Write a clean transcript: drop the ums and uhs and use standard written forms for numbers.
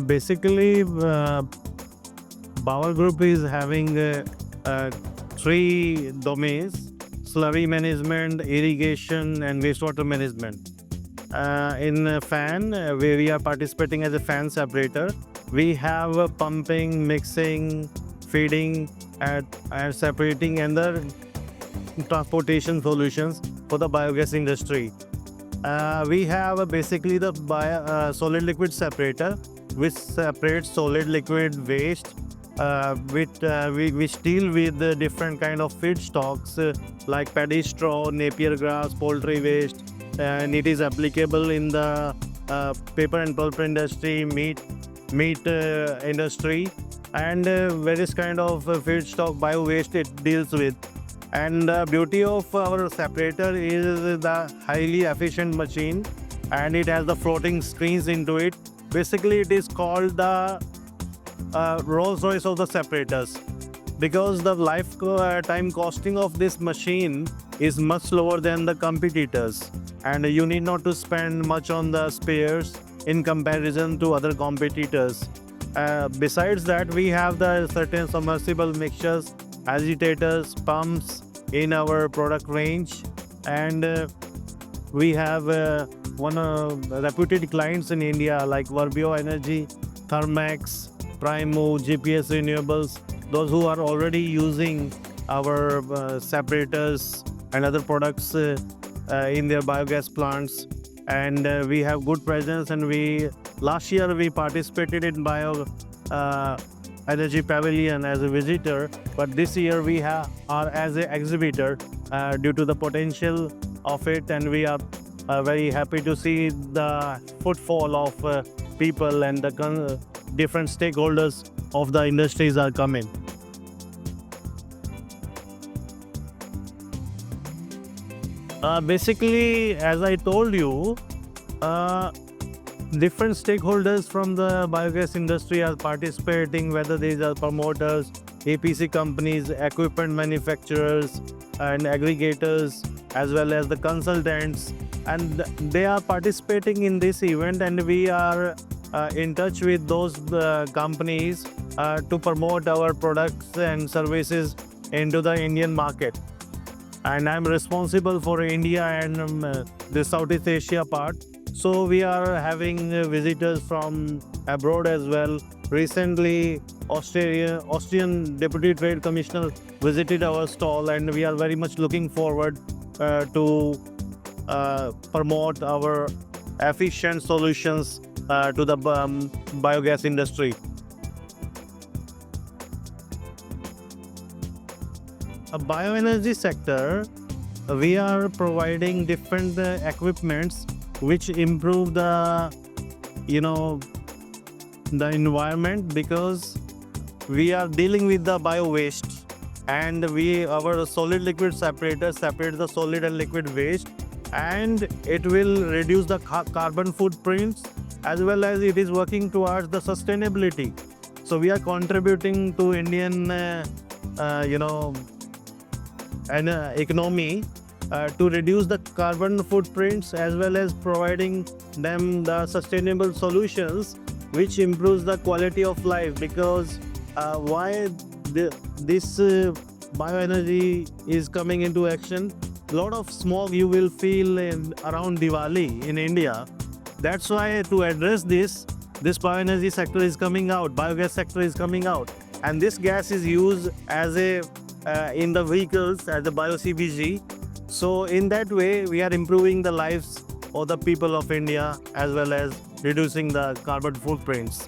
Basically, Bauer Group is having three domains: slurry management, irrigation, and wastewater management. In fan, where we are participating as a fan separator, we have pumping, mixing, feeding, and separating, and the transportation solutions for the biogas industry. We have basically the solid liquid separator, which separates solid liquid waste, which deal with the different kind of feedstocks like paddy straw, napier grass, poultry waste, and it is applicable in the paper and pulp industry, meat industry, and various kind of feedstock bio waste it deals with. And the beauty of our separator is the highly efficient machine, and it has the floating screens into it. Basically, it is called the Rolls Royce of the separators, because the lifetime costing of this machine is much lower than the competitors, and you need not to spend much on the spares in comparison to other competitors. Besides that, we have the certain submersible mixtures, agitators, pumps in our product range, and we have one reputed clients in India like Verbio Energy, Thermax, Primo, GPS Renewables, those who are already using our separators and other products in their biogas plants. And we have good presence, and last year we participated in Bio Energy Pavilion as a visitor, but this year we are as an exhibitor due to the potential of it, and we are very happy to see the footfall of people, and the different stakeholders of the industries are coming. Basically, as I told you, different stakeholders from the biogas industry are participating, whether these are promoters, APC companies, equipment manufacturers, and aggregators, as well as the consultants, and they are participating in this event, and we are in touch with those companies to promote our products and services into the Indian market. And I'm responsible for India and the Southeast Asia part. So we are having visitors from abroad as well. Recently, Austrian Deputy Trade Commissioner visited our stall, and we are very much looking forward to promote our efficient solutions to the biogas industry. A bioenergy sector, we are providing different equipments which improve the the environment, because we are dealing with the bio waste, and our solid liquid separator separates the solid and liquid waste, and it will reduce the carbon footprints, as well as it is working towards the sustainability. So we are contributing to Indian economy to reduce the carbon footprints, as well as providing them the sustainable solutions which improves the quality of life. Because this bioenergy is coming into action, a lot of smog you will feel around Diwali in India. That's why, to address this bioenergy sector is coming out, biogas sector is coming out, and this gas is used as in the vehicles as a bio-CBG. So in that way, we are improving the lives of the people of India, as well as reducing the carbon footprints.